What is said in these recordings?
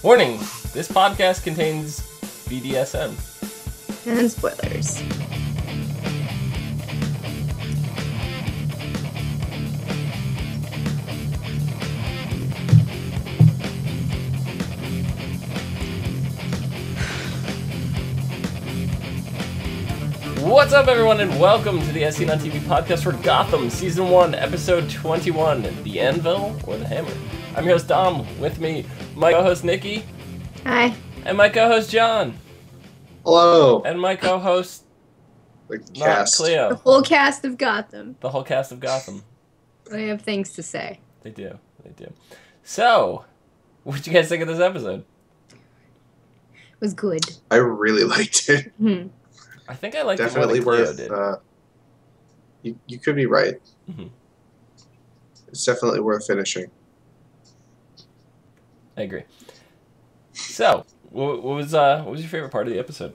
Warning, this podcast contains BDSM. And spoilers. What's up, everyone, and welcome to the ASOTV podcast for Gotham, Season 1, Episode 21, The Anvil or the Hammer. I'm your host, Dom. With me, my co-host, Nikki. Hi. And my co-host, John. Hello. And my co-host, The cast. Clio. The whole cast of Gotham. The whole cast of Gotham. They have things to say. They do. They do. So, what'd you guys think of this episode? It was good. I really liked it. I think I liked Definitely it more than worth. Clio did. You could be right. Mhm. It's definitely worth finishing. I agree. So, what was your favorite part of the episode?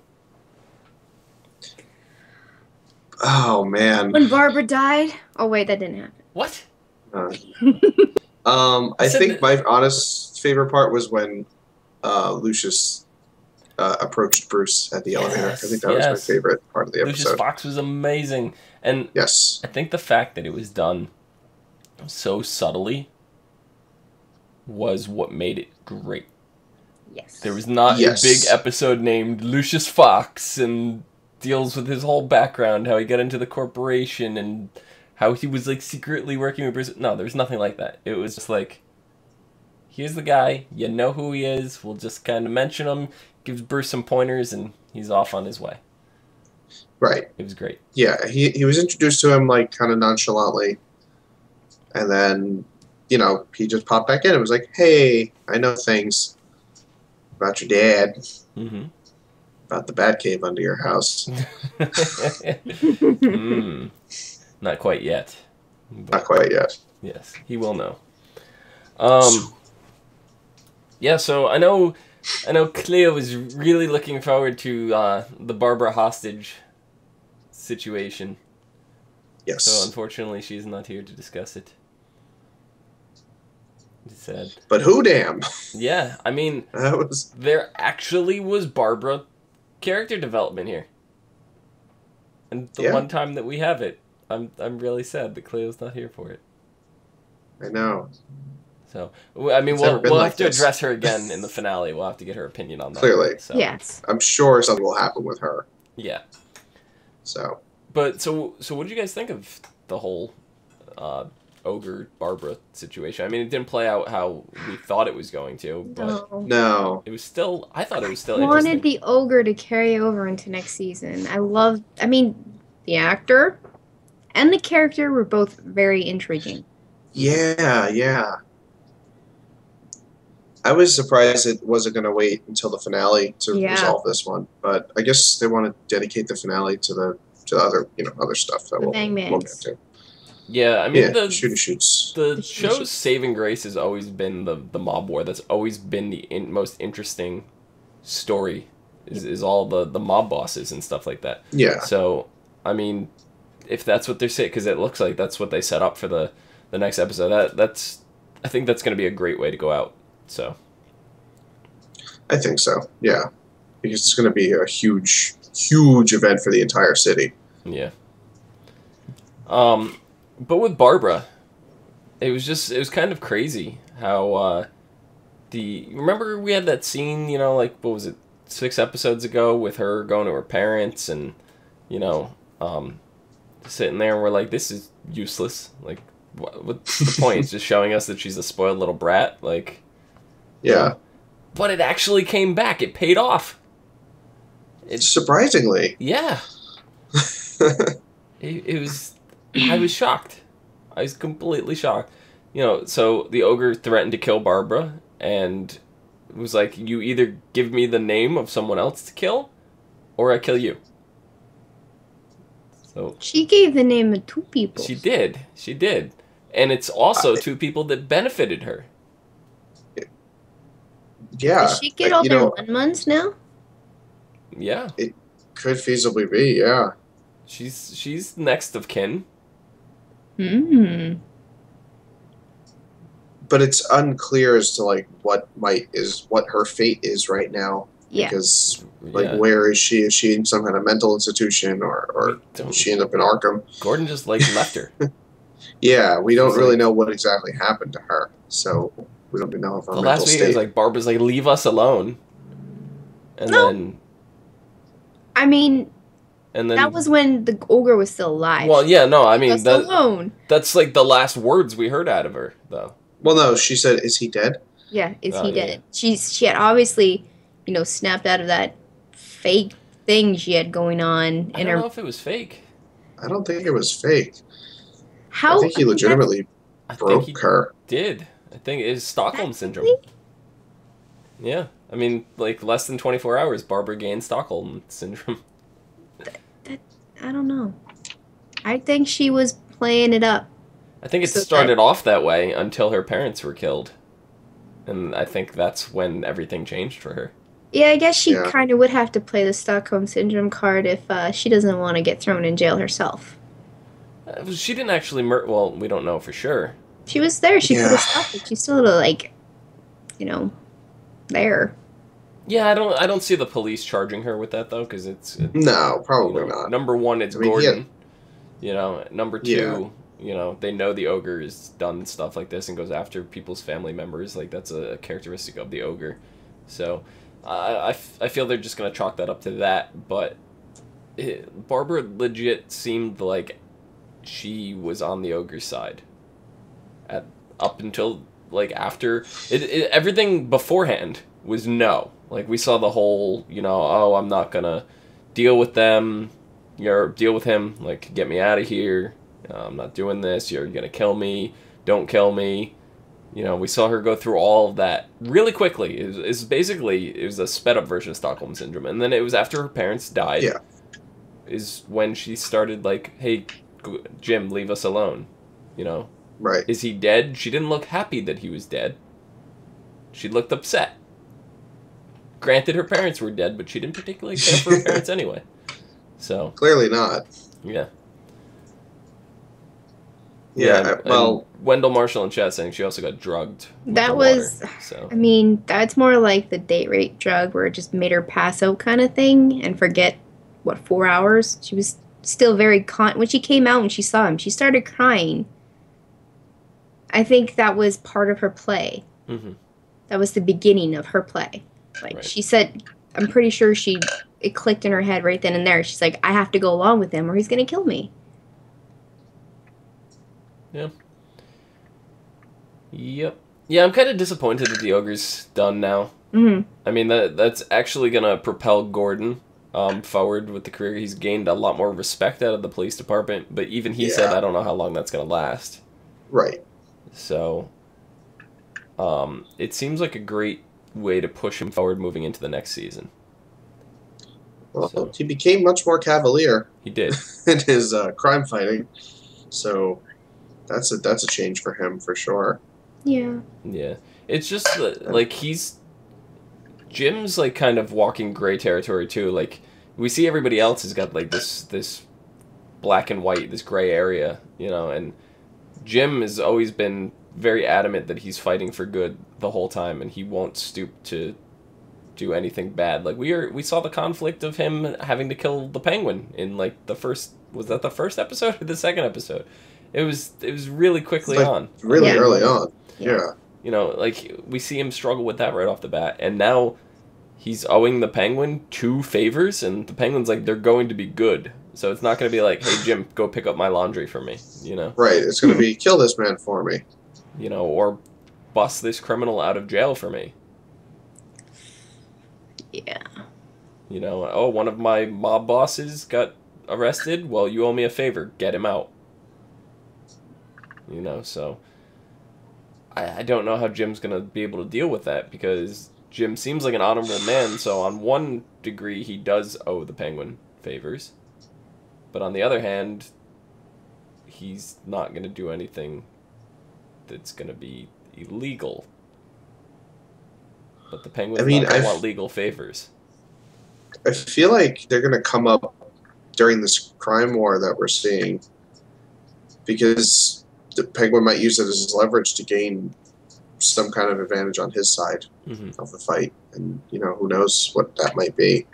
Oh man. When Barbara died. Oh wait, that didn't happen. What? I think my honest favorite part was when Lucius approached Bruce at the elevator. I think that was my favorite part of the episode. Lucius Fox was amazing, and yes, I think the fact that it was done so subtly was what made it great. Yes. There was not a big episode named Lucius Fox and deals with his whole background, how he got into the corporation and how he was like secretly working with Bruce. No, there was nothing like that. It was just like, here's the guy, you know who he is, we'll just kind of mention him, gives Bruce some pointers, and he's off on his way. Right. It was great. Yeah, he was introduced to him like kind of nonchalantly, and then, you know, he just popped back in and was like, hey, I know things about your dad, about the Batcave under your house. Not quite yet. Not quite yet. Yes, he will know. Yeah, so I know Clio is really looking forward to the Barbara hostage situation. Yes. So unfortunately, she's not here to discuss it. It's sad. But who damn? Yeah, I mean, there actually was Barbara character development here. And the one time that we have it, I'm really sad that Cleo's not here for it. I know. So, I mean, we'll have to address her again in the finale. We'll have to get her opinion on that. Clearly. So. Yes. I'm sure something will happen with her. Yeah. So. But, so what did you guys think of the whole Ogre Barbara situation? I mean, it didn't play out how we thought it was going to, but no. It was still, I thought it was still I interesting. wanted the Ogre to carry over into next season. I mean, the actor and the character were both very intriguing. Yeah. I was surprised it wasn't going to wait until the finale to resolve this one, but I guess they want to dedicate the finale to the other, other stuff that we'll get to. Yeah, I mean, the shoots. The show's saving grace has always been the mob war. That's always been the most interesting story. Is all the mob bosses and stuff like that. Yeah. So, I mean, if that's what they're saying, because it looks like that's what they set up for the next episode. I think that's going to be a great way to go out. So. I think so. Yeah, because it's going to be a huge event for the entire city. Yeah. But with Barbara, it was kind of crazy how remember we had that scene, like, what was it, 6 episodes ago with her going to her parents and, sitting there and we're like, this is useless. Like, what's the point? It's just showing us that she's a spoiled little brat. Like, yeah. But it actually came back. It paid off. Surprisingly. Yeah. It was... I was shocked. I was completely shocked. So the ogre threatened to kill Barbara, and it was like, you either give me the name of someone else to kill, or I kill you. So she gave the name of 2 people. She did. And it's also 2 people that benefited her. Yeah. Does she get all their 1 months now? Yeah. It could feasibly be, yeah. She's next of kin. but it's unclear as to like what her fate is right now. Yeah. Because where is she? Is she in some kind of mental institution, or did she end up in Arkham? Gordon just left her. Yeah, we don't really know what exactly happened to her, so we don't know if her mental last state. Was Barbara's leave us alone, and then. I mean. And then, that was when the ogre was still alive. Well, yeah, no, I mean alone. That's the last words we heard out of her, though. Well, no, she said, "Is he dead?" Yeah, is he dead? Yeah. She had obviously, snapped out of that fake thing she had going on. I don't know if it was fake. I don't think it was fake. How? I think he legitimately broke her. Did I think it's Stockholm syndrome? Yeah, I mean, less than 24 hours, Barbara gained Stockholm syndrome. I don't know. I think she was playing it up. I think it started off that way until her parents were killed. And I think that's when everything changed for her. Yeah, I guess she kind of would have to play the Stockholm Syndrome card if she doesn't want to get thrown in jail herself. She didn't actually well, we don't know for sure. She was there. She could have stopped it. She's still, there. Yeah, I don't see the police charging her with that, though, because it's no, probably not. Number one, it's Gordon. Number two, they know the ogre has done stuff like this and goes after people's family members. That's a characteristic of the ogre. So I feel they're just going to chalk that up to that. But Barbara legit seemed like she was on the ogre's side. Up until, after... everything beforehand was no. We saw the whole, I'm not going to deal with them, deal with him, get me out of here, I'm not doing this, you're going to kill me, don't kill me. We saw her go through all of that really quickly. It was a sped-up version of Stockholm Syndrome. And then it was after her parents died, is when she started, hey, Jim, leave us alone, Right. Is he dead? She didn't look happy that he was dead. She looked upset. Granted, her parents were dead, but she didn't particularly care for her parents anyway. So clearly not. Yeah. Yeah. Well, Wendell Marshall in chat saying she also got drugged. That was. Water, so. I mean, that's more like the date rape drug, where it just made her pass out, kind of thing, and forget 4 hours. She was still very when she came out and she saw him, she started crying. I think that was part of her play. Mm-hmm. That was the beginning of her play. Right. She said, I'm pretty sure it clicked in her head right then and there. She's like, I have to go along with him or he's going to kill me. Yeah. Yep. Yeah, I'm kind of disappointed that the ogre's done now. Mm-hmm. I mean, that's actually going to propel Gordon forward with the career. He's gained a lot more respect out of the police department, but even he said, I don't know how long that's going to last. Right. So, it seems like a great way to push him forward moving into the next season. Well, he became much more cavalier. He did. In his crime fighting. So that's a change for him for sure. Yeah. Yeah. It's just Jim's kind of walking gray territory too. We see everybody else has got this black and white, this gray area, and Jim has always been very adamant that he's fighting for good the whole time, and he won't stoop to do anything bad. We saw the conflict of him having to kill the Penguin in the first, was that the first episode or the second episode? It was really quickly on. Really early on. Yeah. We see him struggle with that right off the bat, and now he's owing the Penguin 2 favors, and the Penguin's they're going to be good. So it's not going to be hey, Jim, go pick up my laundry for me, Right, it's going to be, kill this man for me. Or bust this criminal out of jail for me. Yeah. One of my mob bosses got arrested. Well, you owe me a favor. Get him out. So I don't know how Jim's going to be able to deal with that, because Jim seems like an honorable man, so on one degree he does owe the Penguin favors. But on the other hand, he's not going to do anything that's going to be illegal. But the Penguins don't want legal favors. I feel like they're going to come up during this crime war that we're seeing, because the Penguin might use it as leverage to gain some kind of advantage on his side of the fight. And, who knows what that might be.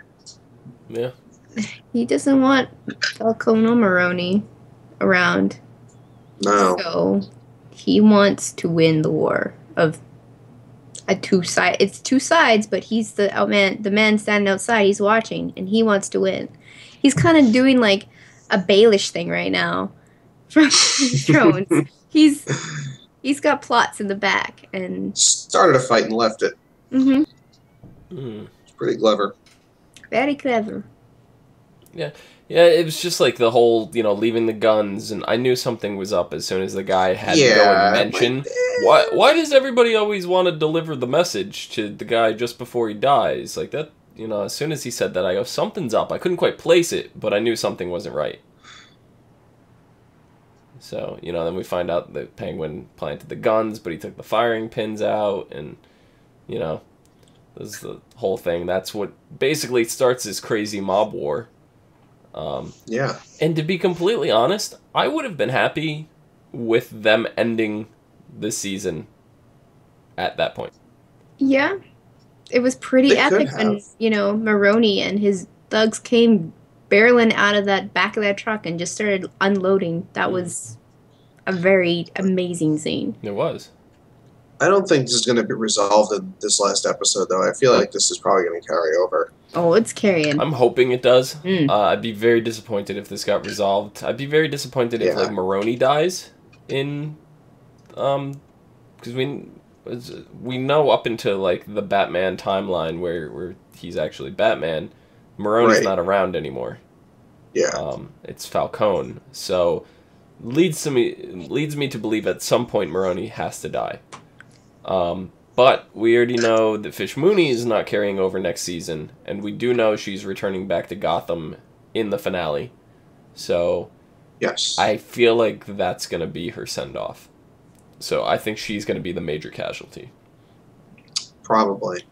Yeah. He doesn't want Falcone or Maroni around. No. So he wants to win the war of a two-side. It's two sides, but he's the man standing outside. He's watching, and he wants to win. He's kind of doing like a Baelish thing right now from Thrones. He's got plots in the back and started a fight and left it. It's pretty clever. Very clever. Yeah, it was just like the whole, leaving the guns, and I knew something was up as soon as the guy had to go and mention. Why does everybody always want to deliver the message to the guy just before he dies? Like that, as soon as he said that, I go, something's up. I couldn't quite place it, but I knew something wasn't right. So, then we find out that Penguin planted the guns, but he took the firing pins out, and, this is the whole thing. That's what basically starts this crazy mob war. Yeah. And to be completely honest, I would have been happy with them ending the season at that point. Yeah. It was pretty epic when, Maroni and his thugs came barreling out of that back of that truck and just started unloading. That was a very amazing scene. It was. I don't think this is going to be resolved in this last episode, though. I feel like this is probably going to carry over. Oh, it's carrying. I'm hoping it does. I'd be very disappointed if this got resolved. I'd be very disappointed if Maroni dies in, because we know up into the Batman timeline where he's actually Batman, Maroni's not around anymore. Yeah. It's Falcone. So leads me to believe at some point Maroni has to die. But we already know that Fish Mooney is not carrying over next season, and we do know she's returning back to Gotham in the finale. So yes, I feel like that's going to be her send-off. So I think she's going to be the major casualty. Probably.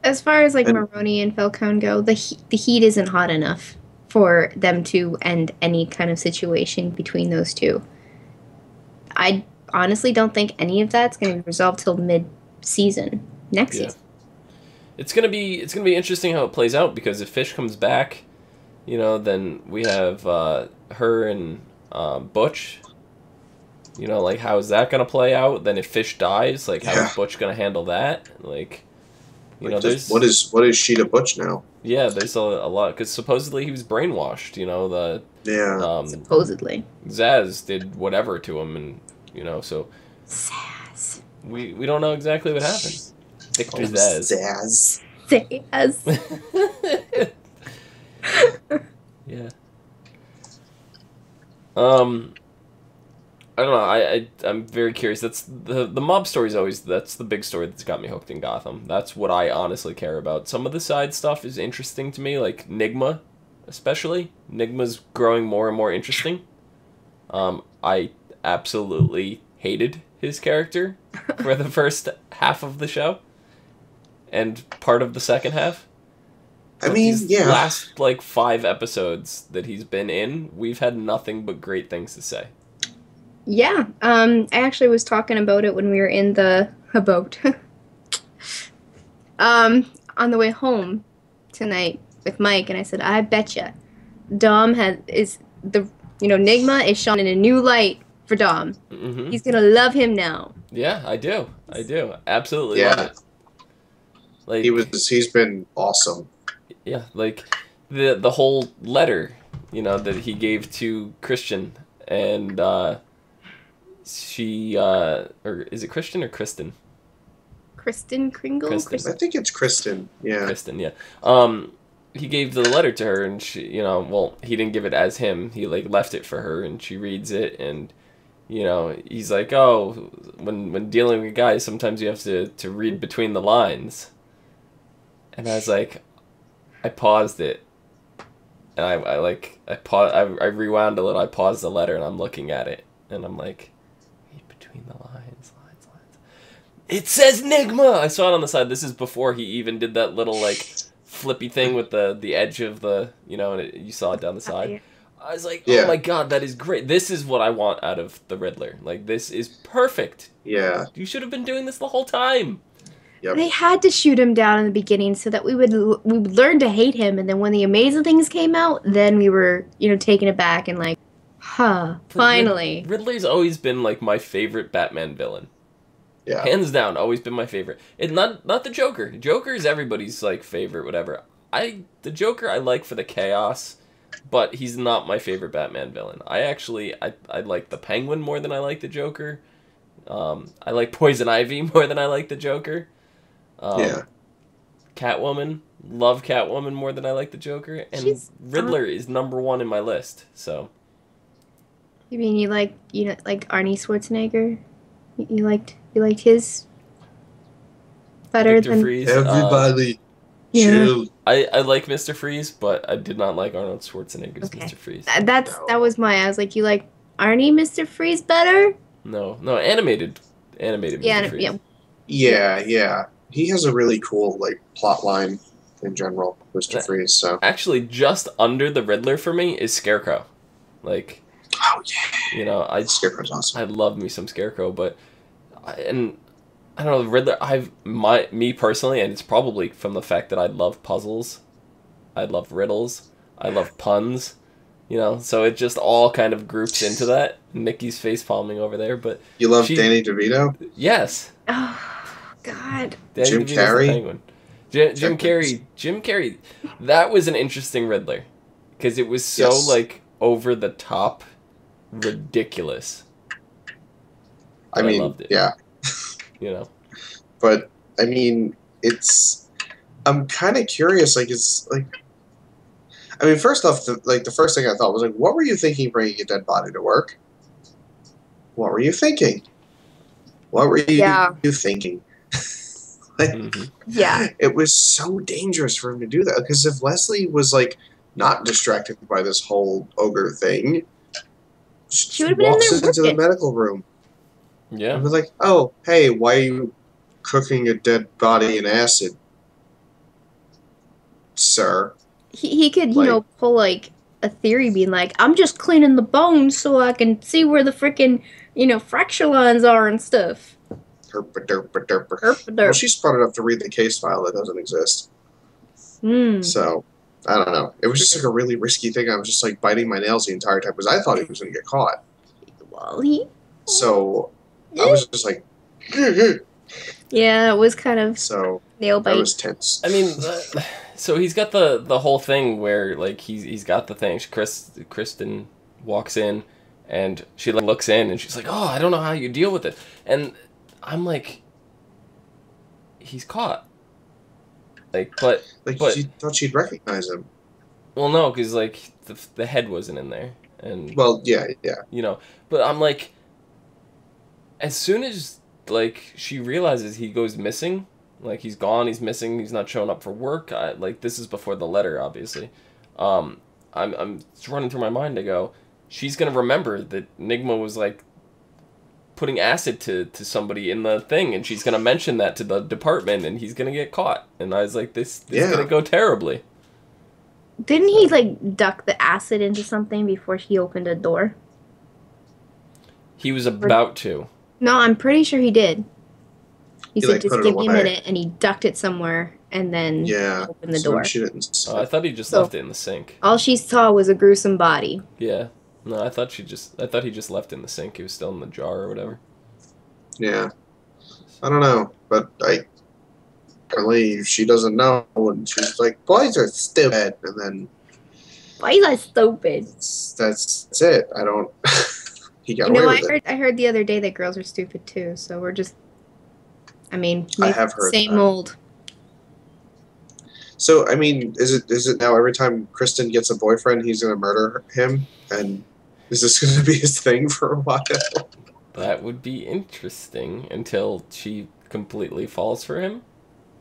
As far as Maroni and Falcone go, the heat isn't hot enough for them to end any kind of situation between those two. I honestly don't think any of that's going to be resolved till mid-season next season. It's gonna be interesting how it plays out, because if Fish comes back, then we have her and Butch. How is that gonna play out? Then if Fish dies, how is Butch gonna handle that? There's what is she to Butch now? Yeah, there's a lot, because supposedly he was brainwashed. Supposedly Zaz did whatever to him, and so Zaz. We don't know exactly what happened. Victor Zaz. Zaz. Yeah. I don't know. I'm very curious. That's the mob story is always that's the big story that's got me hooked in Gotham. That's what I honestly care about. Some of the side stuff is interesting to me, like Nigma, especially. Nigma's growing more and more interesting. I absolutely hated his character for the first half of the show and part of the second half. I mean, last 5 episodes that he's been in, we've had nothing but great things to say. Yeah, I actually was talking about it when we were in the boat. On the way home tonight with Mike, and I said, I betcha Dom Nigma is shown in a new light for Dom. Mm-hmm. He's gonna love him now. Yeah, I do. Absolutely love it. He's been awesome. Yeah, the whole letter, that he gave to Christian, and she or is it Christian or Kristen? Kristen Kringle? I think it's Kristen. Yeah. Kristen, yeah. He gave the letter to her, and she, he didn't give it as him. He left it for her, and she reads it, and he's like, oh, when dealing with guys, sometimes you have to read between the lines. And I was like, I paused it, and I rewound a little. I paused the letter, and I'm looking at it, and I'm like, read between the lines. It says Nigma. I saw it on the side. This is before he even did that little flippy thing with the edge of the and you saw it down the side. I was like, oh my god, that is great. This is what I want out of the Riddler. Like, this is perfect. Yeah. You should have been doing this the whole time. Yep. They had to shoot him down in the beginning so that we would learn to hate him, and then when the amazing things came out, then we were, taken aback and like, finally. Riddler's always been like my favorite Batman villain. Yeah. Hands down, always been my favorite. It's not the Joker. Joker is everybody's like favorite, whatever. The Joker I like for the chaos, but he's not my favorite Batman villain. I like the Penguin more than I like the Joker. I like Poison Ivy more than I like the Joker. Catwoman, love Catwoman more than I like the Joker, and Riddler is #1 in my list. So. You mean you like Arnie Schwarzenegger? You liked his better Victor than Freeze. Everybody, chill. I like Mr. Freeze, but I did not like Arnold Schwarzenegger's Mr. Freeze. That was my. I was like, you like Arnie Mr. Freeze better? No, animated Mr. Freeze. Yeah. He has a really cool like plot line in general, Mr. Freeze. So actually, just under the Riddler for me is Scarecrow. Like, oh yeah, Scarecrow's awesome. I love me some Scarecrow, but I don't know, the Riddler. Me personally, and it's probably from the fact that I love puzzles, I love riddles, I love puns. So it just all kind of groups into that. Nikki's face palming over there, but you love Danny DeVito? Yes. Oh God. Jim Carrey. Jim Carrey. That was an interesting Riddler, because it was so like over the top, ridiculous. I mean, loved it. Yeah. But I mean, I'm kind of curious. Like, it's like. I mean, first off, the first thing I thought was like, what were you thinking bringing a dead body to work? What were you thinking? What were you thinking? It was so dangerous for him to do that, because if Leslie was like not distracted by this whole ogre thing, she would have been walks into the medical room. Yeah. And was like, oh, hey, why are you cooking a dead body in acid, sir? He could, pull like a theory being like, I'm just cleaning the bones so I can see where the freaking, fracture lines are and stuff. Herpa-derpa-derpa. Well, she's smart enough to read the case file that doesn't exist. So, I don't know. It was just like a really risky thing. I was just like biting my nails the entire time because I thought he was going to get caught. So, I was just like, yeah, it was kind of nail bite. That was tense. I mean, so he's got the whole thing where like he's got the thing. Kristen walks in, and she looks in, and she's like, "Oh, I don't know how you deal with it." And I'm like, he's caught. But she thought she'd recognize him. Well, no, because like the head wasn't in there, and yeah. But I'm like, as soon as like she realizes he goes missing. Like, he's gone, he's missing, he's not showing up for work. This is before the letter, obviously. I'm it's running through my mind to go, she's going to remember that Nigma was, like, putting acid to somebody in the thing, and she's going to mention that to the department, and he's going to get caught. And I was like, this is going to go terribly. Didn't he, like, duck the acid into something before he opened a door? He was about to. No, I'm pretty sure he did. He said, just give me a minute, and he ducked it somewhere, and then opened the door. I thought he just left it in the sink. All she saw was a gruesome body. Yeah. No, I thought he just left it in the sink. He was still in the jar or whatever. Yeah. I don't know, but I believe she doesn't know, and she's like, boys are stupid, and then... Boys are stupid. That's it. I don't... He got away with it. I heard the other day that girls are stupid, too, so we're just... I mean, I have heard same old. So, I mean, is it now every time Kristen gets a boyfriend, he's going to murder him? And is this going to be his thing for a while? That would be interesting until she completely falls for him.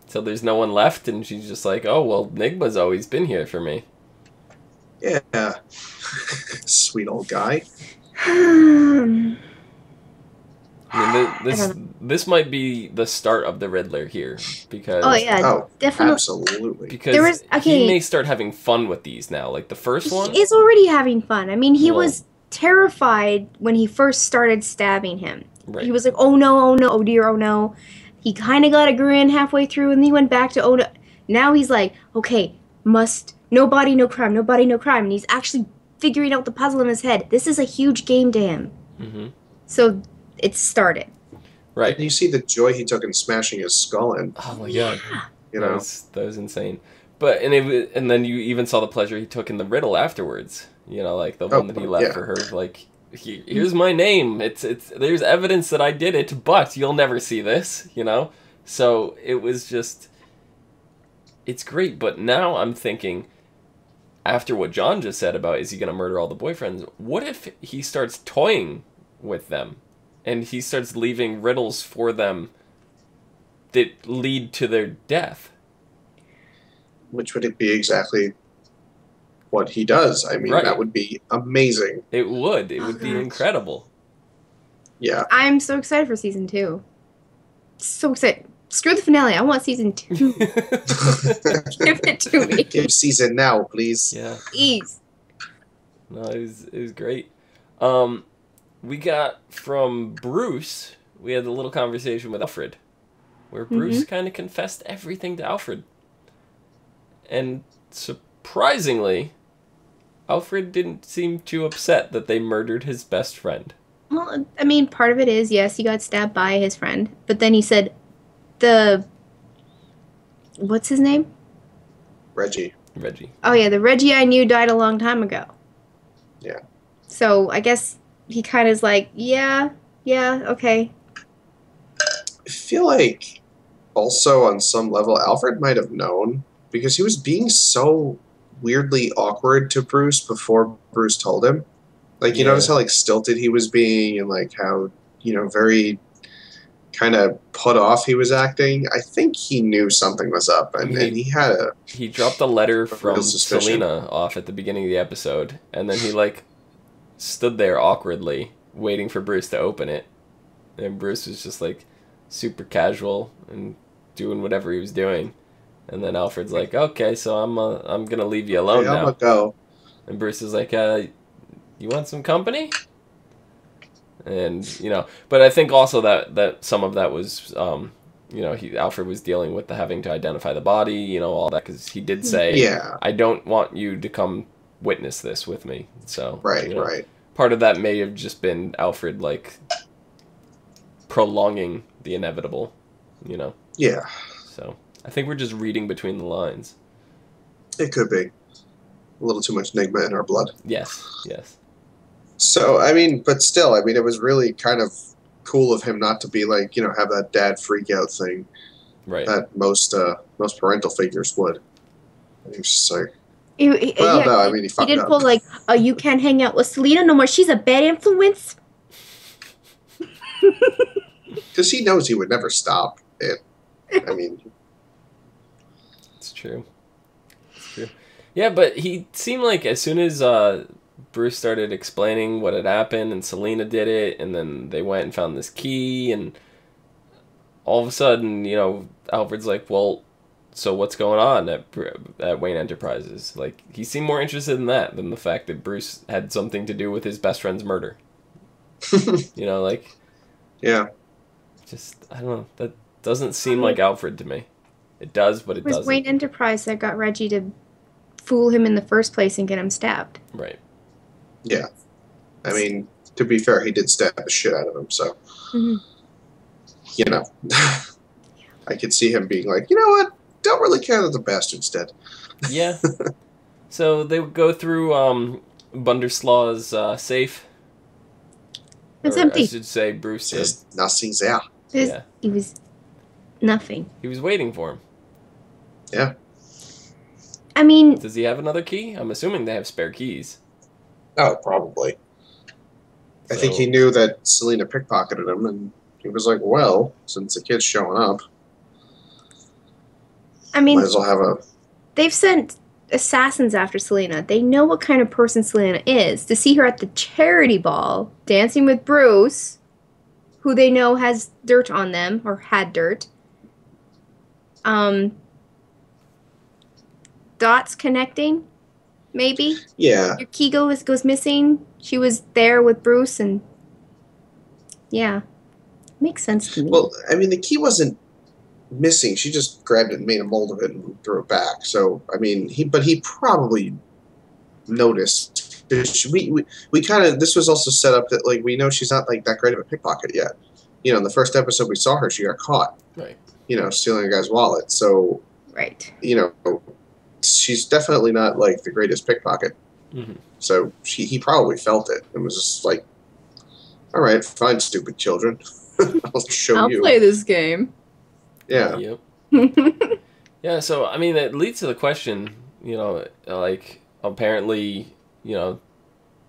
Till there's no one left, and she's just like, oh, well, Nigma's always been here for me. Yeah. Sweet old guy. I mean, this might be the start of the Riddler here, because definitely, absolutely, because he may start having fun with these now. Like the first one, he is already having fun. I mean, he was terrified when he first started stabbing him. Right. He was like, "Oh no, oh dear, oh no." He kind of got a grin halfway through, and then he went back to, "Oh no." Now he's like, "Okay, no body, no crime, no body, no crime," and he's actually figuring out the puzzle in his head. This is a huge game to him. Mm-hmm. So it started. Right. And you see the joy he took in smashing his skull in. Oh my god. You know, that was insane. But and then you even saw the pleasure he took in the riddle afterwards. You know, like the one that he left for her. Like, here's my name. It's there's evidence that I did it, but you'll never see this. You know, so it was just, it's great. But now I'm thinking, after what John just said about is he going to murder all the boyfriends, what if he starts toying with them and he starts leaving riddles for them that lead to their death? Which would it be exactly what he does? I mean, that would be amazing. It would. It would be incredible. Yeah. I'm so excited for season 2. So excited. Screw the finale. I want season 2. Give it to me. Give season now, please. Yeah. Please. No, it was great. We got from Bruce, we had a little conversation with Alfred, where Bruce kind of confessed everything to Alfred. And surprisingly, Alfred didn't seem too upset that they murdered his best friend. Well, I mean, part of it is, yes, he got stabbed by his friend. But then he said, what's his name? Reggie. Oh, yeah, the Reggie I knew died a long time ago. Yeah. So I guess he kind of is like, yeah, okay. I feel like also on some level, Alfred might have known, because he was being so weirdly awkward to Bruce before Bruce told him. Like, you notice how, like, stilted he was being and, like, how, you know, very kind of put off he was acting. I think he knew something was up, and he had He dropped a letter from Selena off at the beginning of the episode, and then he, like, stood there awkwardly waiting for Bruce to open it. And Bruce was just, like, super casual and doing whatever he was doing. And then Alfred's like, "Okay, so I'm gonna leave you alone now. I'm gonna go." And Bruce is like, "You want some company?" And you know, but I think also that some of that was, you know, Alfred was dealing with the having to identify the body, you know, all that, because he did say, "I don't want you to come witness this with me." So right. Part of that may have just been Alfred, like, prolonging the inevitable, you know. Yeah. So I think we're just reading between the lines. It could be. A little too much Nigma in our blood. Yes. So, I mean, but still, I mean, it was really kind of cool of him not to be like, you know, have that dad freak out thing. Right. That most parental figures would. And he was just like, no, I mean, he fucked up. He did pull, like, "Oh, you can't hang out with Selena no more. She's a bad influence." Because he knows he would never stop it. I mean... It's true. Yeah, but he seemed like as soon as Bruce started explaining what had happened and Selena did it, and then they went and found this key, and all of a sudden, you know, Alfred's like, "Well, so what's going on at Wayne Enterprises?" Like, he seemed more interested in that than the fact that Bruce had something to do with his best friend's murder. You know, like... Yeah. Just, I don't know. That doesn't seem like Alfred to me. It does, but it doesn't. It was Wayne Enterprise that got Reggie to fool him in the first place and get him stabbed. Right. Yeah. I mean, to be fair, he did stab the shit out of him, so... You know. I could see him being like, you know what? Don't really care that the bastard's dead. Yeah. So they would go through Bunderslaw's safe. It's empty. I should say Bruce did. There's nothing there. Yeah. He was nothing. He was waiting for him. Yeah. I mean... Does he have another key? I'm assuming they have spare keys. Oh, probably. I think he knew that Selena pickpocketed him, and he was like, well, since the kid's showing up, I mean... might as well have a... They've sent assassins after Selena. They know what kind of person Selena is. To see her at the charity ball, dancing with Bruce... who they know has dirt on them, or had dirt. Dots connecting, maybe? Yeah. Your key goes missing. She was there with Bruce, and yeah. Makes sense to me. Well, I mean, the key wasn't missing. She just grabbed it and made a mold of it and threw it back. So, I mean, he probably noticed. We kind of, this was also set up that, like, we know she's not, like, that great of a pickpocket yet. You know, in the first episode we saw her, she got caught. Right. You know, stealing a guy's wallet. So, right. You know, she's definitely not, like, the greatest pickpocket. Mm-hmm. So he probably felt it and was just like, all right, fine, stupid children. I'll play this game. Yeah. Yep. Yeah, so, I mean, it leads to the question, you know, like, apparently, you know,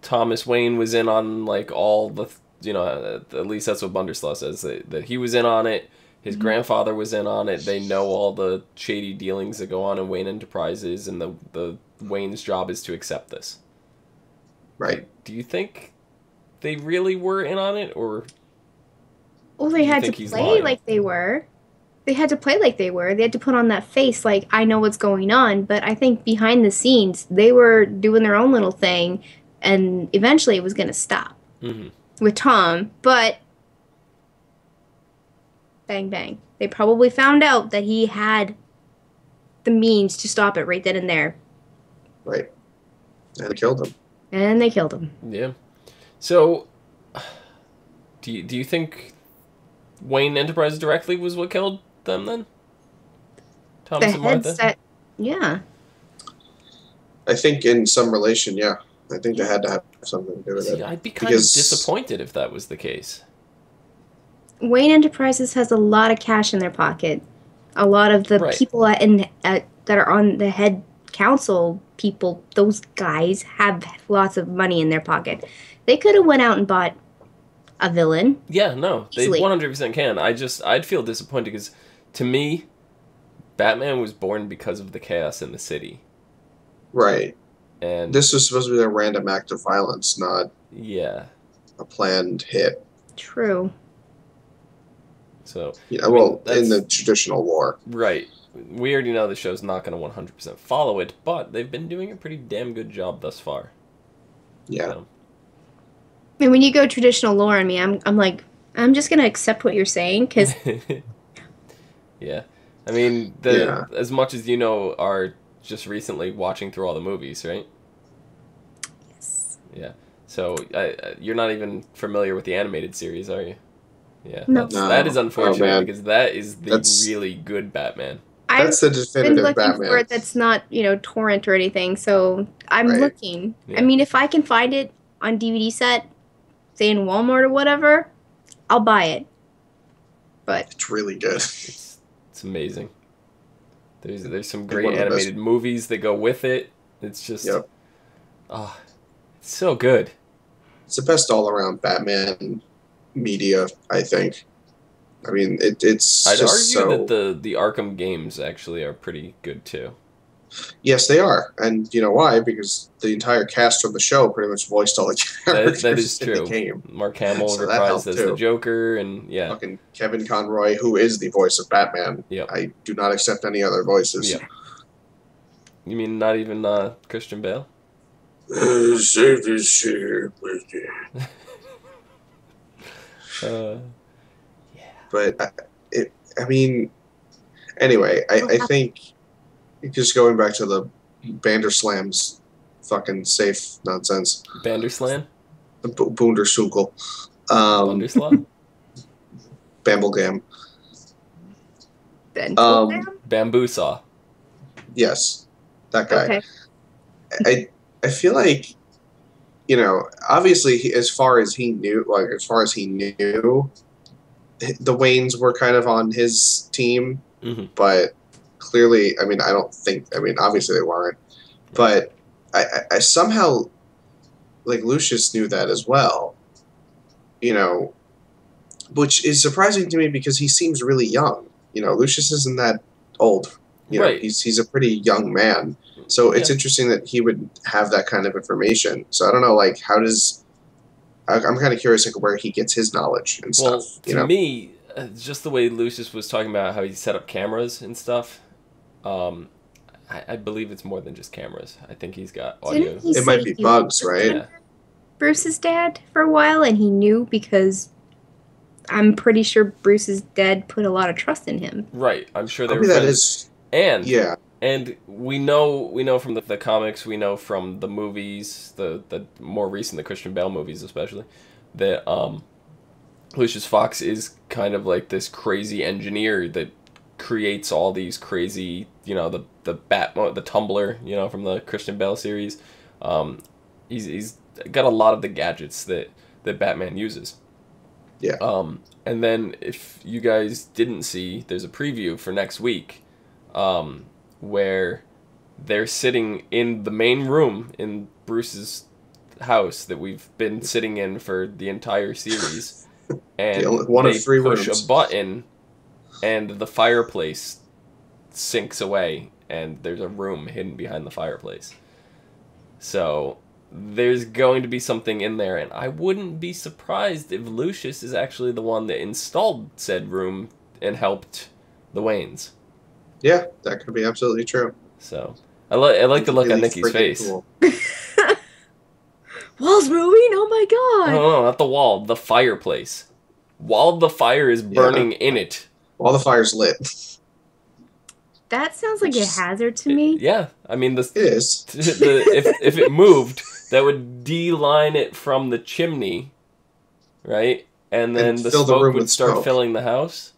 Thomas Wayne was in on, like, all the, you know, at least that's what Bunderslaw says, that he was in on it, his grandfather was in on it, they know all the shady dealings that go on in Wayne Enterprises, and the Wayne's job is to accept this. Right. Do you think they really were in on it, or... Well, they had to play like they were. They had to play like they were. They had to put on that face like, I know what's going on. But I think behind the scenes, they were doing their own little thing. And eventually it was going to stop with Tom. But bang, bang. They probably found out that he had the means to stop it right then and there. Right. And they killed him. And they killed him. Yeah. So, do you think Wayne Enterprises directly was what killed them then? Thomas and Martha? Yeah. I think in some relation, yeah. I think they had to have something to do with it. I'd be kind of disappointed if that was the case. Wayne Enterprises has a lot of cash in their pocket. A lot of the people that are on the head council people, those guys have lots of money in their pocket. They could have went out and bought a villain. Yeah, no, easily. They 100% can. I'd feel disappointed because, to me, Batman was born because of the chaos in the city. Right. And this was supposed to be a random act of violence, not a planned hit. True. So yeah, well, in the traditional lore. Right. We already know the show's not going to 100% follow it, but they've been doing a pretty damn good job thus far. Yeah. So. And when you go traditional lore on me, I'm like, I'm just going to accept what you're saying, because... Yeah. I mean, as much as you know are just recently watching through all the movies, right? Yes. Yeah. So, you're not even familiar with the animated series, are you? Yeah. No. That is unfortunate, because that is really good Batman. That's the definitive Batman. I've been looking Batman. for it that's not, torrent or anything, so I'm looking. Yeah. I mean, if I can find it on DVD set, say in Walmart or whatever, I'll buy it. But it's really good. It's amazing. There's some great animated movies that go with it. It's just it's so good. It's the best all around Batman media, I think. I mean, it's. I'd just argue that the Arkham games actually are pretty good too. Yes, they are, and you know why? Because the entire cast from the show pretty much voiced all the characters. That is true. In the game. Mark Hamill reprised as the Joker, and fucking Kevin Conroy, who is the voice of Batman. Yep. I do not accept any other voices. Yep. You mean not even Christian Bale? Save this shit, But I mean, anyway, I think just going back to the Banderslam's fucking safe nonsense. Banderslam? Boondersunkel. Bunderslam? Bamblegam. Bamboo Saw. Yes, that guy. Okay. I feel like, obviously, as far as he knew, the Waynes were kind of on his team, but clearly, obviously they weren't, but I somehow, Lucius knew that as well, which is surprising to me because he seems really young. Lucius isn't that old. Right. He's a pretty young man. So it's interesting that he would have that kind of information. So I don't know, I'm kind of curious like where he gets his knowledge and stuff. To me, just the way Lucius was talking about how he set up cameras and stuff, I believe it's more than just cameras. I think he's got audio. It might be bugs, right? Yeah. Bruce's dad for a while, and he knew because I'm pretty sure Bruce's dad put a lot of trust in him. Right, I'm sure Maybe that is. And yeah, and we know from the comics, we know from the movies, the more recent, the Christian Bale movies especially, that Lucius Fox is kind of like this crazy engineer that creates all these crazy, the tumbler, from the Christian Bale series. He's got a lot of the gadgets that Batman uses. Yeah. And then if you guys didn't see, there's a preview for next week, where they're sitting in the main room in Bruce's house that we've been sitting in for the entire series, and they push a button, and the fireplace sinks away, and there's a room hidden behind the fireplace. So there's going to be something in there, and I wouldn't be surprised if Lucius is actually the one that installed said room and helped the Waynes. Yeah, that could be absolutely true. So I like the look on Nikki's face. Cool. Wall's moving? Oh my god! No, not the wall. The fireplace. While the fire is burning in it. While the fire's lit. That sounds like a hazard to me. Yeah, I mean it is. If it moved, that would de-line it from the chimney, right? And then the smoke would start filling the house.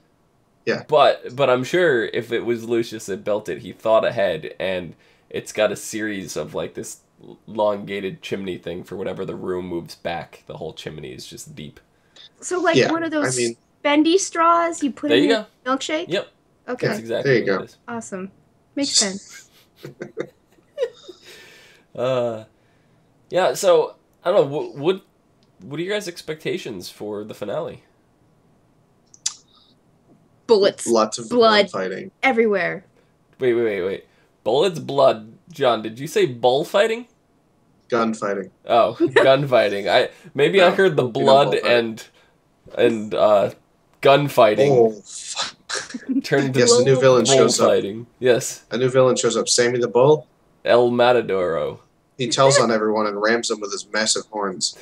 Yeah. But I'm sure if it was Lucius that built it, he thought ahead, and it's got a series of like this elongated chimney thing for whatever the room moves back. The whole chimney is just deep. So like one of those bendy straws you put in a milkshake? Yep. Okay. That's exactly there you go. It is. Awesome. Makes sense. Yeah, so I don't know, what are your guys' expectations for the finale? Bullets. Lots of blood fighting. Everywhere. Wait. Bullets, blood. John, did you say bullfighting? Gunfighting. Oh, gunfighting. I heard the blood and gunfighting. Oh, fuck. Turned to yes, a new villain shows up. Fighting. Yes. A new villain shows up. Sammy the Bull. El Matadoro. He tells on everyone and rams them with his massive horns.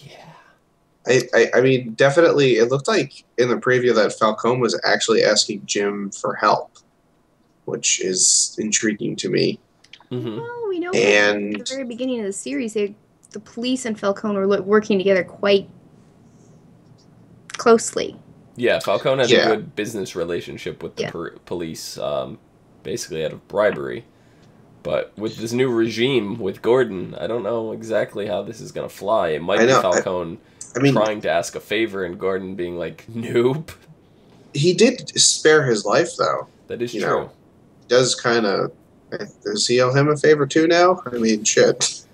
Yeah. I mean, definitely, it looked like in the preview that Falcone was actually asking Jim for help, which is intriguing to me. Mm-hmm. Well, we know at the very beginning of the series, the police and Falcone were working together quite closely. Yeah, Falcone had a good business relationship with the police, basically out of bribery. But with this new regime with Gordon, I don't know exactly how this is going to fly. It might be Falcone trying to ask a favor and Gordon being like, nope. He did spare his life, though. That is true. Does kind of... Does he owe him a favor, too, now? I mean, shit.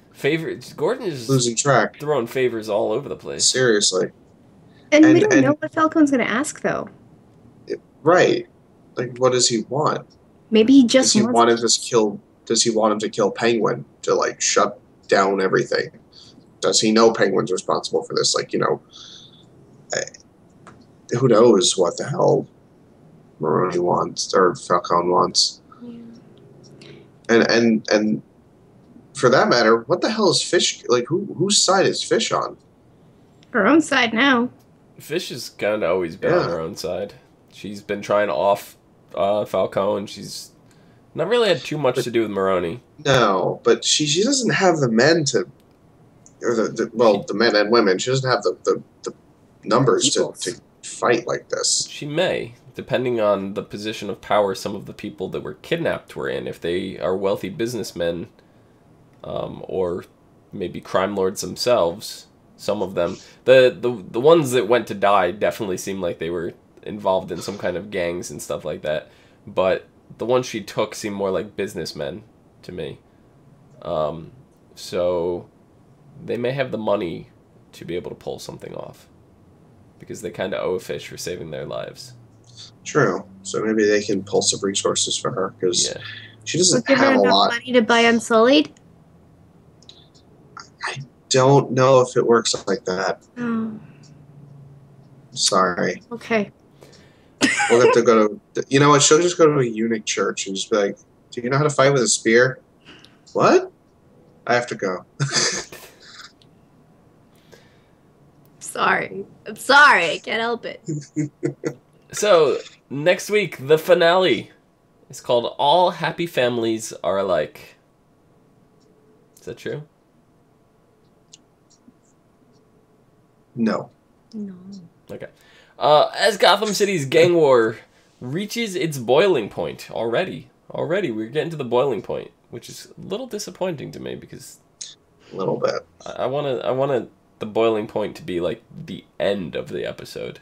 Gordon is losing track. Throwing favors all over the place. Seriously. And we don't know what Falcone's going to ask, though. Right. Like, what does he want? Maybe he just wants... Does he want him to kill Penguin to, like, shut down everything? Does he know Penguin's responsible for this? Like, who knows what the hell Maroni wants, or Falcone wants. Yeah. And for that matter, what the hell is Fish, like, whose side is Fish on? Her own side now. Fish has kind of always been on her own side. She's been trying to off Falcone. She's not really had too much to do with Maroni. No, but she doesn't have the men to, or the men and women. She doesn't have the numbers to fight like this. She may, depending on the position of power some of the people that were kidnapped were in. If they are wealthy businessmen, or maybe crime lords themselves, some of them. The ones that went to die definitely seem like they were involved in some kind of gangs and stuff like that. But the ones she took seem more like businessmen to me. So they may have the money to be able to pull something off, because they kind of owe Fish for saving their lives. True. So maybe they can pull some resources for her, because she doesn't have a lot. Money to buy Unsullied? I don't know if it works like that. Oh. Sorry. Okay. We'll have to go to... You know what? She'll just go to a eunuch church and just be like, do you know how to fight with a spear? What? I have to go. Sorry. I'm sorry. I can't help it. So, next week, the finale is called All Happy Families Are Alike. Is that true? No. No. Okay. As Gotham City's gang war reaches its boiling point already. Already, we're getting to the boiling point, which is a little disappointing to me because... A little bit. I want the boiling point to be like the end of the episode.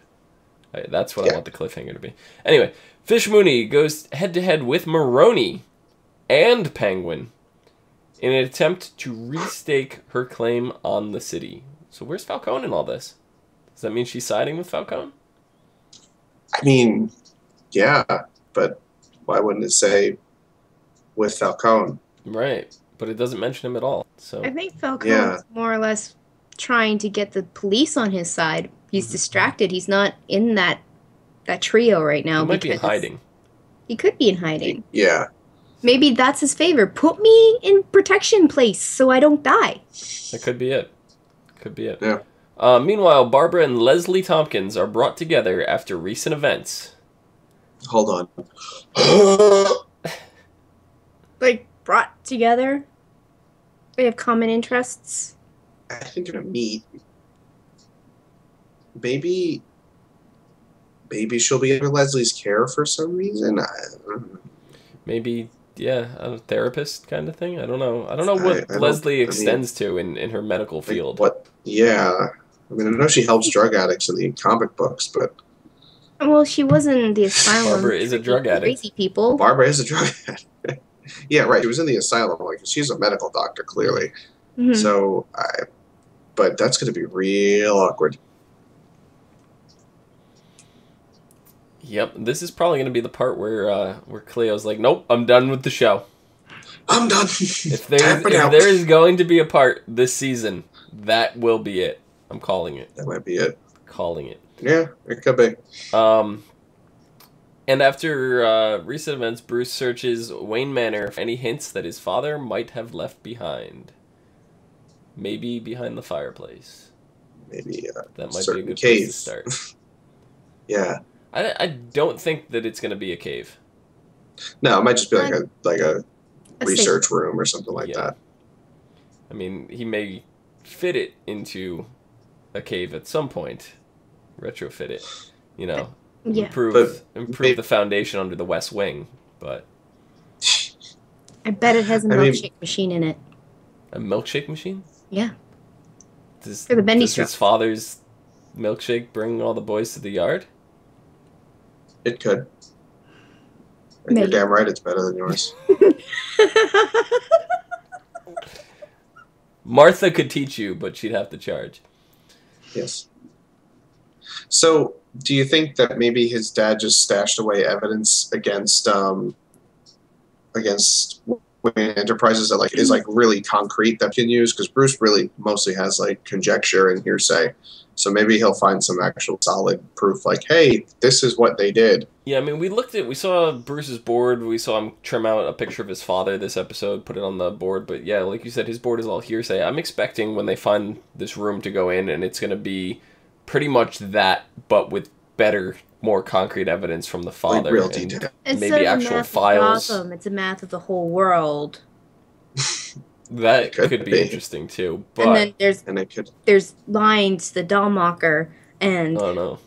That's what I want the cliffhanger to be. Anyway, Fish Mooney goes head-to-head with Maroni and Penguin in an attempt to restake her claim on the city. So where's Falcone in all this? Does that mean she's siding with Falcone? I mean, yeah, but why wouldn't it say with Falcone? Right, but it doesn't mention him at all. So I think Falcone's more or less trying to get the police on his side. He's distracted. He's not in that trio right now. He might be in hiding. He could be in hiding. Yeah. Maybe that's his favor. Put me in protection place so I don't die. That could be it. Could be it. Yeah. Meanwhile, Barbara and Leslie Tompkins are brought together after recent events. Hold on. Like, brought together? They have common interests? I think they're gonna meet. Maybe she'll be under Leslie's care for some reason. Maybe, yeah, a therapist kind of thing. I don't know. I don't know what Leslie extends to in her medical field. What? Yeah. I mean, I know she helps drug addicts in the comic books, but... Well, she was in the asylum. Barbara is a drug addict. Crazy people. Barbara is a drug addict. Yeah, right. She was in the asylum. Like, she's a medical doctor, clearly. Mm-hmm. So, but that's going to be real awkward. Yep, this is probably going to be the part where Cleo's like, "Nope, I'm done with the show. I'm done. If there is going to be a part this season, that will be it. I'm calling it. That might be it. Calling it. Yeah, it could be. And after recent events, Bruce searches Wayne Manor for any hints that his father might have left behind. Maybe behind the fireplace. Maybe that might be a good cave. Place to start. Yeah. I don't think that it's going to be a cave. No, it might just be like a research room or something like that. I mean, he may fit it into a cave at some point. Retrofit it, you know. Yeah. Improve the foundation under the West Wing, but... I bet it has a milkshake machine in it. A milkshake machine? Yeah. Does his father's milkshake bring all the boys to the yard? It could. And you're damn right it's better than yours. Martha could teach you, but she'd have to charge. Yes. So, do you think that maybe his dad just stashed away evidence against Wayne Enterprises that is really concrete that he can use? Because Bruce really mostly has conjecture and hearsay. So maybe he'll find some actual solid proof, hey, this is what they did. Yeah, I mean, we saw Bruce's board. We saw him trim out a picture of his father this episode, put it on the board. But yeah, like you said, his board is all hearsay. I'm expecting when they find this room to go in, and it's going to be pretty much that, but with better, more concrete evidence from the father. Real detail. Maybe actual files. Gotham, it's a math of the whole world. That could be interesting too. But and then there's lines, the Dollmacher, and oh no,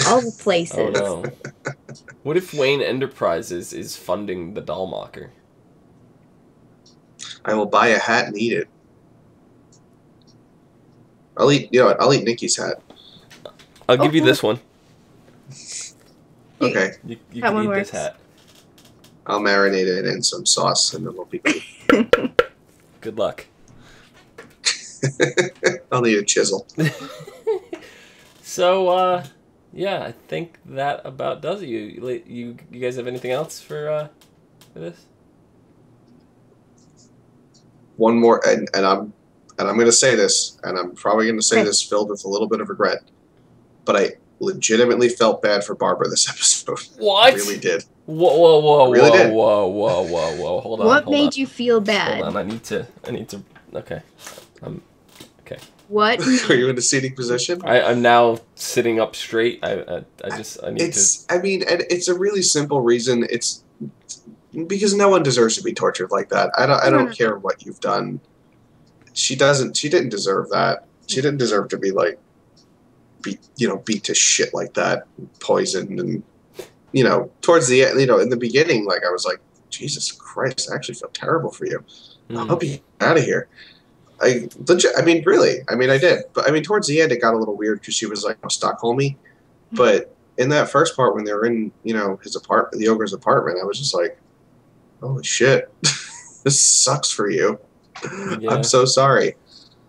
all the places. Oh no. What if Wayne Enterprises is funding the Dollmacher? I will buy a hat and eat it. I'll eat Nikki's hat. I'll give you this one. Okay. You can eat this hat. I'll marinate it in some sauce and then we'll be good. Good luck. I'll need a chisel. So, yeah, I think that about does it. You guys have anything else for this? One more, and and I'm going to say this, and I'm probably going to say this filled with a little bit of regret, but I legitimately felt bad for Barbara this episode. What? I really did. Whoa, whoa, whoa, really whoa, did. whoa. Hold on. What made you feel bad? Hold on, I need to, okay. Okay. What? Are you in a seating position? I'm now sitting up straight. I need to. I mean, and it's a really simple reason. It's because no one deserves to be tortured like that. I don't care what you've done. She didn't deserve that. She didn't deserve to be like, beat to shit like that, poisoned, and towards the end, in the beginning, like I was like, Jesus Christ, I actually feel terrible for you. I hope you get out of here. I did, but I mean, towards the end, it got a little weird because she was like Stockholmy, but in that first part when they were in, his apartment, the ogre's apartment, I was just like, holy shit, this sucks for you. Yeah. I'm so sorry.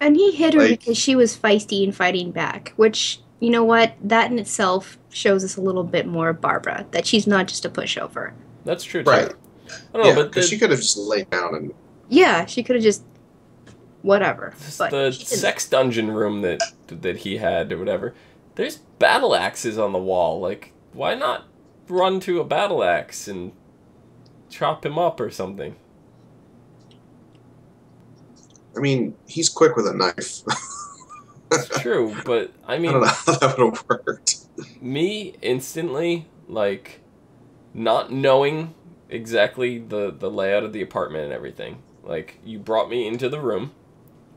And he hit her because she was feisty and fighting back, which, you know what, that in itself shows us a little bit more of Barbara, that she's not just a pushover. That's true, too. Right. I don't know, but she could have just laid down and... Yeah, she could have just... whatever. But the sex dungeon room that he had or whatever, there's battle axes on the wall. Like, why not run to a battle axe and chop him up or something? I mean, he's quick with a knife. It's true, but I mean... I don't know how that would have worked. Me, instantly, like, not knowing exactly the layout of the apartment and everything. Like, you brought me into the room.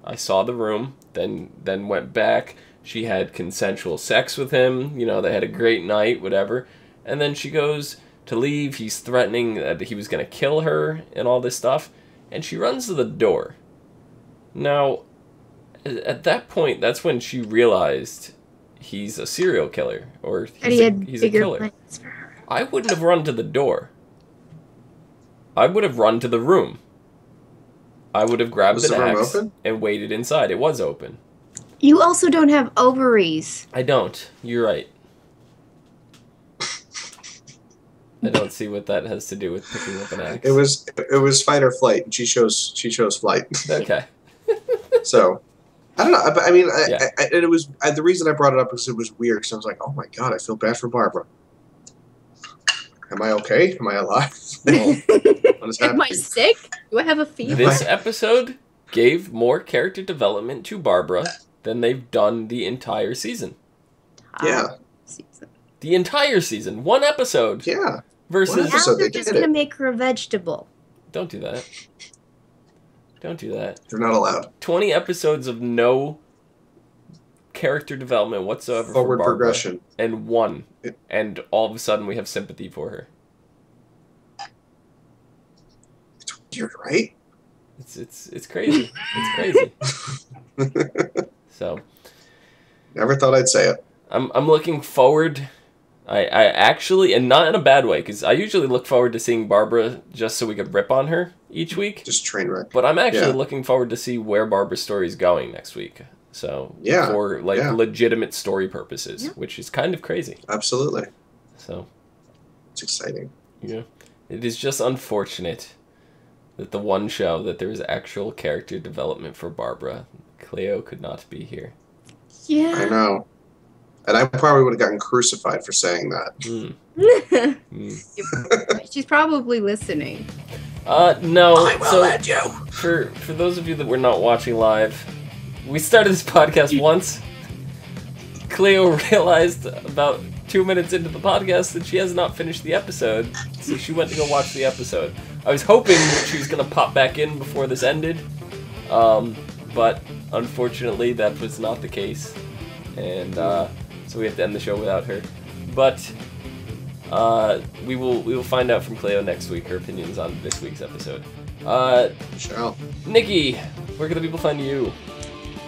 I saw the room, then went back. She had consensual sex with him. They had a great night, whatever. And then she goes to leave. He's threatening that he was going to kill her and all this stuff. And she runs to the door. Now, at that point, that's when she realized he's a serial killer. Or he's a killer. Plans for her. I wouldn't have run to the door. I would have run to the room. I would have grabbed an axe and waited inside. It was open. You also don't have ovaries. I don't. You're right. I don't see what that has to do with picking up an axe. It was fight or flight, and she chose flight. Okay. So, I don't know. I mean, it was the reason I brought it up because it was weird. Because I was like, oh my god, I feel bad for Barbara. Am I okay? Am I alive? What is happening? Am I sick? Do I have a fever? This episode gave more character development to Barbara than they've done the entire season. Yeah. The entire season. One episode. Yeah. Versus... Now they're just going to make her a vegetable. Don't do that. Don't do that. You're not allowed. 20 episodes of no character development whatsoever forward for Barbara, progression. And one. And all of a sudden we have sympathy for her. It's weird, right? It's crazy. It's crazy. So. Never thought I'd say it. I'm looking forward. I actually, and not in a bad way, because I usually look forward to seeing Barbara just so we could rip on her each week. Just train wreck. But I'm actually looking forward to see where Barbara's story is going next week. So, for legitimate story purposes, which is kind of crazy. Absolutely. So. It's exciting. Yeah. It is just unfortunate that the one show that there is actual character development for Barbara, Clio, could not be here. Yeah. I know. And I probably would have gotten crucified for saying that. She's probably listening. No. I will let you. For those of you that were not watching live, we started this podcast once. Clio realized about 2 minutes into the podcast that she has not finished the episode, so she went to go watch the episode. I was hoping that she was going to pop back in before this ended, but unfortunately that was not the case, and so we have to end the show without her. But we will find out from Clio next week her opinions on this week's episode. Nikki, where can the people find you?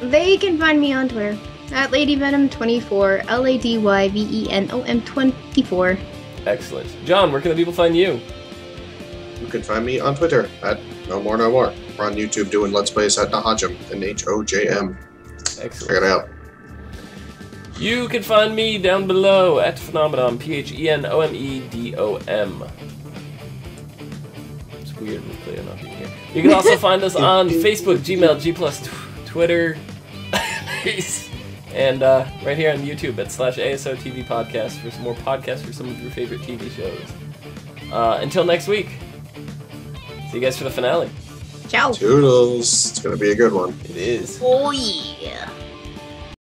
They can find me on Twitter at LadyVenom24, LadyVenom24. Excellent. John, where can the people find you? You can find me on Twitter at No More. We're on YouTube doing Let's Plays at Nahojm, Nhojm. Excellent. Check it out. You can find me down below at Phenomenon, Phenomedom. It's weird with Clio not being here. You can also find us on Facebook, Gmail, G+, Twitter, and right here on YouTube at /ASOTV podcast for some more podcasts for some of your favorite TV shows. Until next week, see you guys for the finale. Ciao. Toodles. It's going to be a good one. It is. Oh, yeah.